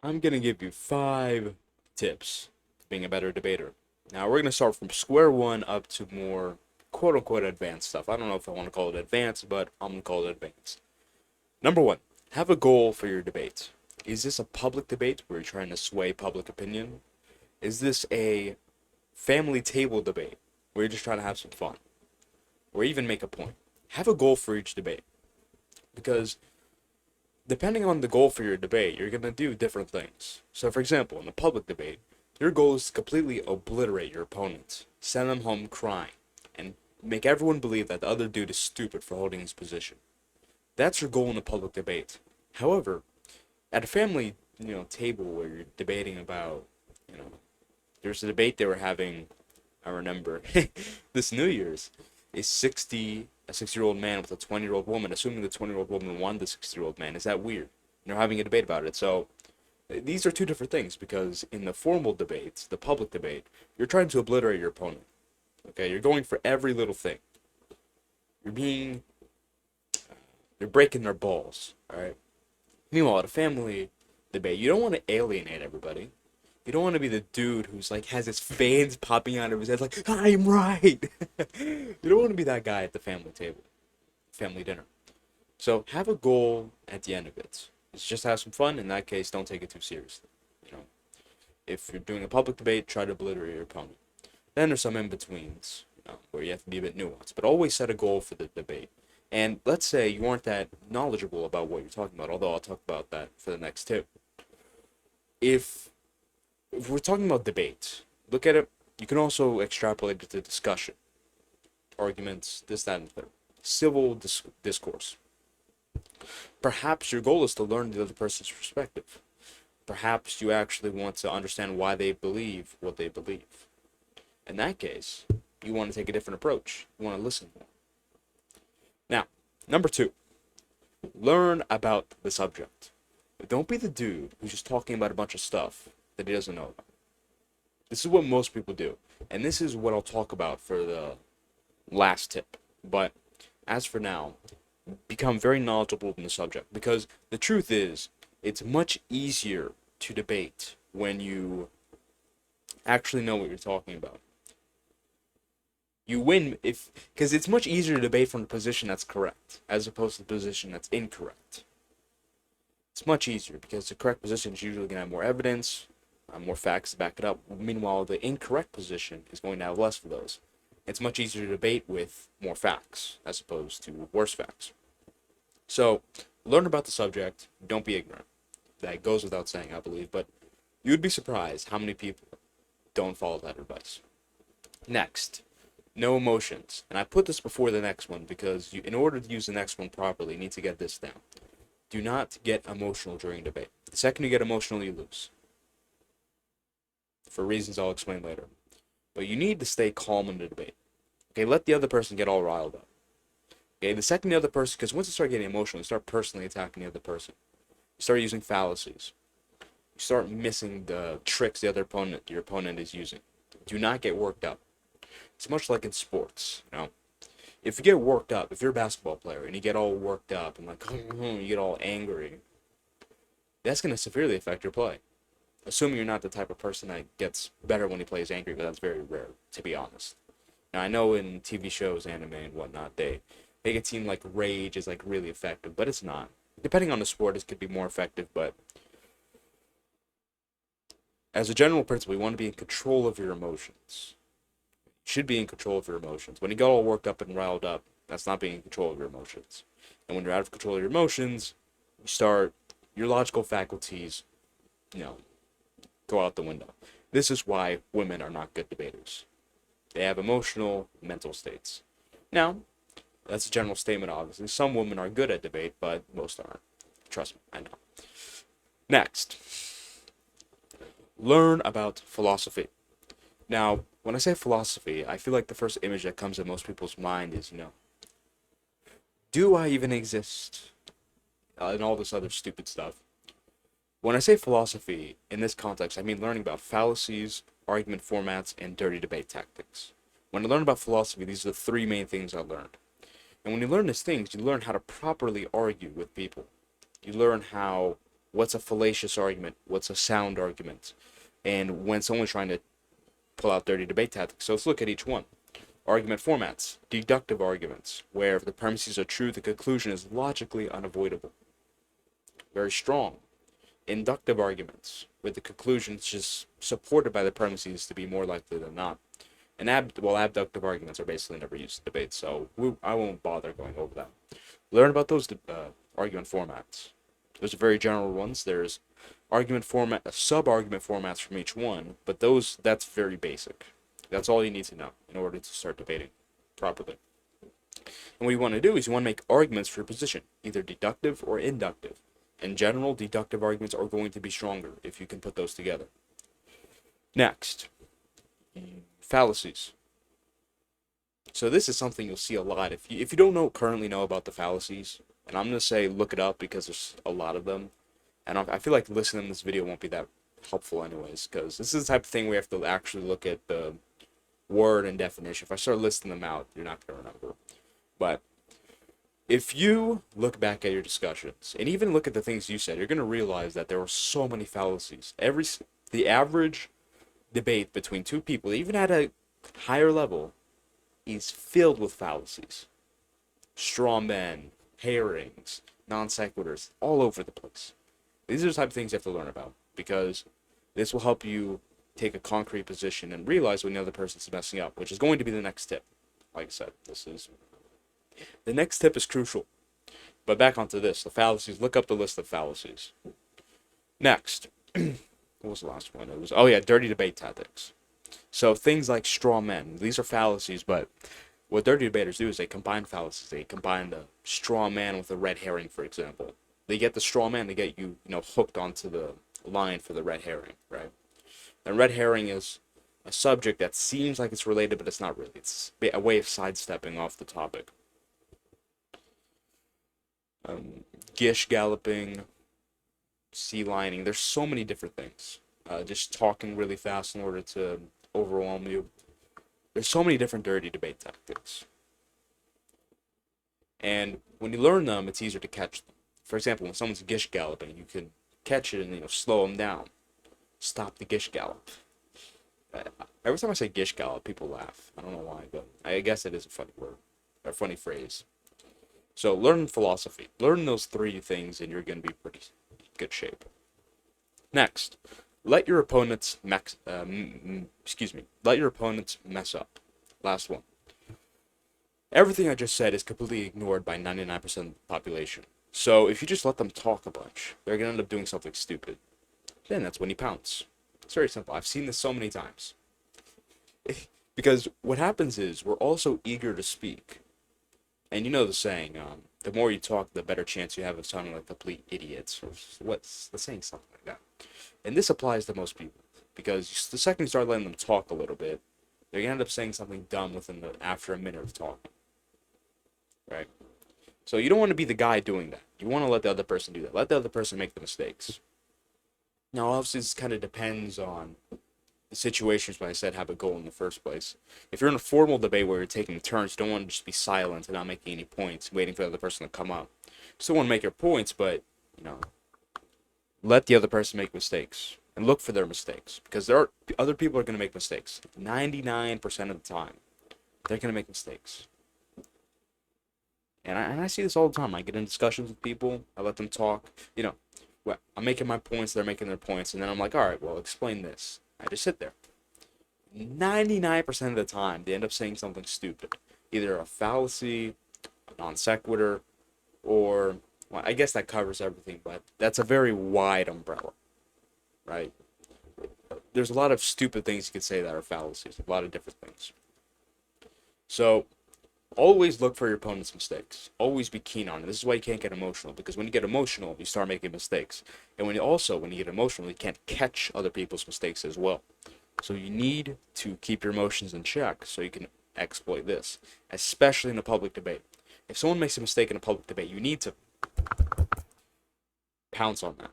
I'm going to give you 5 tips to being a better debater. Now, we're going to start from square one up to more quote unquote advanced stuff. I don't know if I want to call it advanced, but I'm going to call it advanced. Number one, have a goal for your debate. Is this a public debate where you're trying to sway public opinion? Is this a family table debate where you're just trying to have some fun? Or even make a point? Have a goal for each debate. Because depending on the goal for your debate, you're going to do different things. So, for example, in a public debate, your goal is to completely obliterate your opponent, send them home crying, and make everyone believe that the other dude is stupid for holding his position. That's your goal in a public debate. However, at a family, table where you're debating about, there's a debate they were having, I remember, this New Year's, a 60-year-old man with a 20-year-old woman, assuming the 20-year-old woman won the 60-year-old man. Is that weird? They're having a debate about it. So these are two different things because in the formal debates, the public debate, you're trying to obliterate your opponent. Okay, you're going for every little thing. You're being, you're breaking their balls. All right. Meanwhile, at a family debate, you don't want to alienate everybody. You don't want to be the dude who's like has his veins popping out of his head like I'm right. You don't want to be that guy at the family table, family dinner. So have a goal at the end of it. It's just have some fun. In that case, don't take it too seriously. You know, if you're doing a public debate, try to obliterate your opponent. Then there's some in betweens, where you have to be a bit nuanced, but always set a goal for the debate. And let's say you aren't that knowledgeable about what you're talking about, although I'll talk about that for the next tip. If if we're talking about debate, look at it. You can also extrapolate it to discussion, arguments, this, that, and the third. Civil discourse. Perhaps your goal is to learn the other person's perspective. Perhaps you actually want to understand why they believe what they believe. In that case, you want to take a different approach. You want to listen more. Now, number two, learn about the subject. Don't be the dude who's just talking about a bunch of stuff that he doesn't know about. This is what most people do. And this is what I'll talk about for the last tip. But as for now, become very knowledgeable in the subject. Because the truth is, it's much easier to debate when you actually know what you're talking about. You win because it's much easier to debate from the position that's correct as opposed to the position that's incorrect. It's much easier because the correct position is usually going to have more evidence, more facts to back it up. Meanwhile, the incorrect position is going to have less of those. It's much easier to debate with more facts as opposed to worse facts. So, learn about the subject. Don't be ignorant. That goes without saying, I believe, but you'd be surprised how many people don't follow that advice. Next, no emotions. And I put this before the next one because in order to use the next one properly, you need to get this down. Do not get emotional during debate. The second you get emotional, you lose. For reasons I'll explain later. But you need to stay calm in the debate. Okay, let the other person get all riled up. Okay, the second the other person, because once you start getting emotional, you start personally attacking the other person. You start using fallacies. You start missing the tricks your opponent is using. Do not get worked up. It's much like in sports, If you get worked up, if you're a basketball player and you get all worked up and like you get all angry, that's going to severely affect your play. Assuming you're not the type of person that gets better when he plays angry, but that's very rare, to be honest. Now, I know in TV shows, anime, and whatnot, they make it seem like rage is like really effective, but it's not. Depending on the sport, it could be more effective, but as a general principle, you want to be in control of your emotions. You should be in control of your emotions. When you get all worked up and riled up, that's not being in control of your emotions. And when you're out of control of your emotions, your logical faculties, go out the window. This is why women are not good debaters. They have emotional, mental states. Now, that's a general statement, obviously. Some women are good at debate, but most aren't. Trust me, I know. Next, learn about philosophy. Now, when I say philosophy, I feel like the first image that comes to most people's mind is, do I even exist? And all this other stupid stuff. When I say philosophy, in this context, I mean learning about fallacies, argument formats, and dirty debate tactics. When I learn about philosophy, these are the 3 main things I learned. And when you learn these things, you learn how to properly argue with people. You learn how what's a fallacious argument, what's a sound argument, and when someone's trying to pull out dirty debate tactics. So let's look at each one. Argument formats. Deductive arguments, where if the premises are true, the conclusion is logically unavoidable. Very strong. Inductive arguments, where the conclusion is just supported by the premises to be more likely than not. And abductive arguments are basically never used in debates, so I won't bother going over that. Learn about those argument formats. Those are very general ones. There's sub-argument formats from each one, but that's very basic. That's all you need to know in order to start debating properly. And what you want to do is you want to make arguments for your position, either deductive or inductive. In general, deductive arguments are going to be stronger if you can put those together. Next, fallacies. So this is something you'll see a lot. If you don't currently know about the fallacies, and I'm going to say look it up because there's a lot of them, and I feel like listening to this video won't be that helpful anyways, because this is the type of thing we have to actually look at the word and definition. If I start listing them out, you're not going to remember. But if you look back at your discussions, and even look at the things you said, you're going to realize that there were so many fallacies. The average debate between two people, even at a higher level, is filled with fallacies. Straw men, herrings, non sequiturs, all over the place. These are the type of things you have to learn about, because this will help you take a concrete position and realize when the other person's messing up, which is going to be the next tip. Like I said, the next tip is crucial. But back onto this, the fallacies. Look up the list of fallacies. Next, what was the last one? Dirty debate tactics. So things like straw men. These are fallacies, but what dirty debaters do is they combine fallacies. They combine the straw man with a red herring, for example. They get the straw man, they get you, hooked onto the line for the red herring, right? And red herring is a subject that seems like it's related, but it's not really. It's a way of sidestepping off the topic. Gish galloping, sea lining. There's so many different things. Just talking really fast in order to overwhelm you. There's so many different dirty debate tactics. And when you learn them, it's easier to catch them. For example, when someone's gish galloping, you can catch it and slow them down. Stop the gish gallop. Every time I say gish gallop, people laugh. I don't know why, but I guess it is a funny word, or a funny phrase. So learn philosophy. Learn those three things, and you're going to be pretty good shape. Next, let your opponents mess up. Last one. Everything I just said is completely ignored by 99% of the population. So if you just let them talk a bunch, they're going to end up doing something stupid. Then that's when you pounce. It's very simple. I've seen this so many times. Because what happens is we're all so eager to speak. And you know the saying, the more you talk, the better chance you have of sounding like complete idiots. Or what's the saying? Something like that. And this applies to most people. Because the second you start letting them talk a little bit, they're going to end up saying something dumb after a minute of talking. Right? So you don't want to be the guy doing that. You want to let the other person do that. Let the other person make the mistakes. Now, obviously, this kind of depends on the situations when I said have a goal in the first place. If you're in a formal debate where you're taking turns, you don't want to just be silent and not making any points, waiting for the other person to come up. You still want to make your points, but, let the other person make mistakes. And look for their mistakes. Because other people are going to make mistakes. 99% of the time, they're going to make mistakes. And I see this all the time. I get in discussions with people. I let them talk. I'm making my points. They're making their points. And then I'm like, all right, well, explain this. I just sit there. 99% of the time, they end up saying something stupid. Either a fallacy, a non sequitur, or, well, I guess that covers everything, but that's a very wide umbrella, right? There's a lot of stupid things you could say that are fallacies. A lot of different things. So, always look for your opponent's mistakes. Always be keen on it. This is why you can't get emotional, because when you get emotional, you start making mistakes. And when you get emotional, you can't catch other people's mistakes as well. So you need to keep your emotions in check so you can exploit this, especially in a public debate. If someone makes a mistake in a public debate, you need to pounce on that.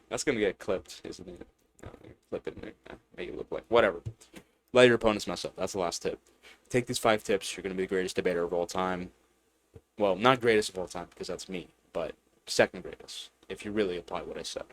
That's going to get clipped, isn't it? No, clip it and make it look like whatever. Let your opponents mess up. That's the last tip. Take these 5 tips. You're going to be the greatest debater of all time. Well, not greatest of all time, because that's me. But second greatest, if you really apply what I said.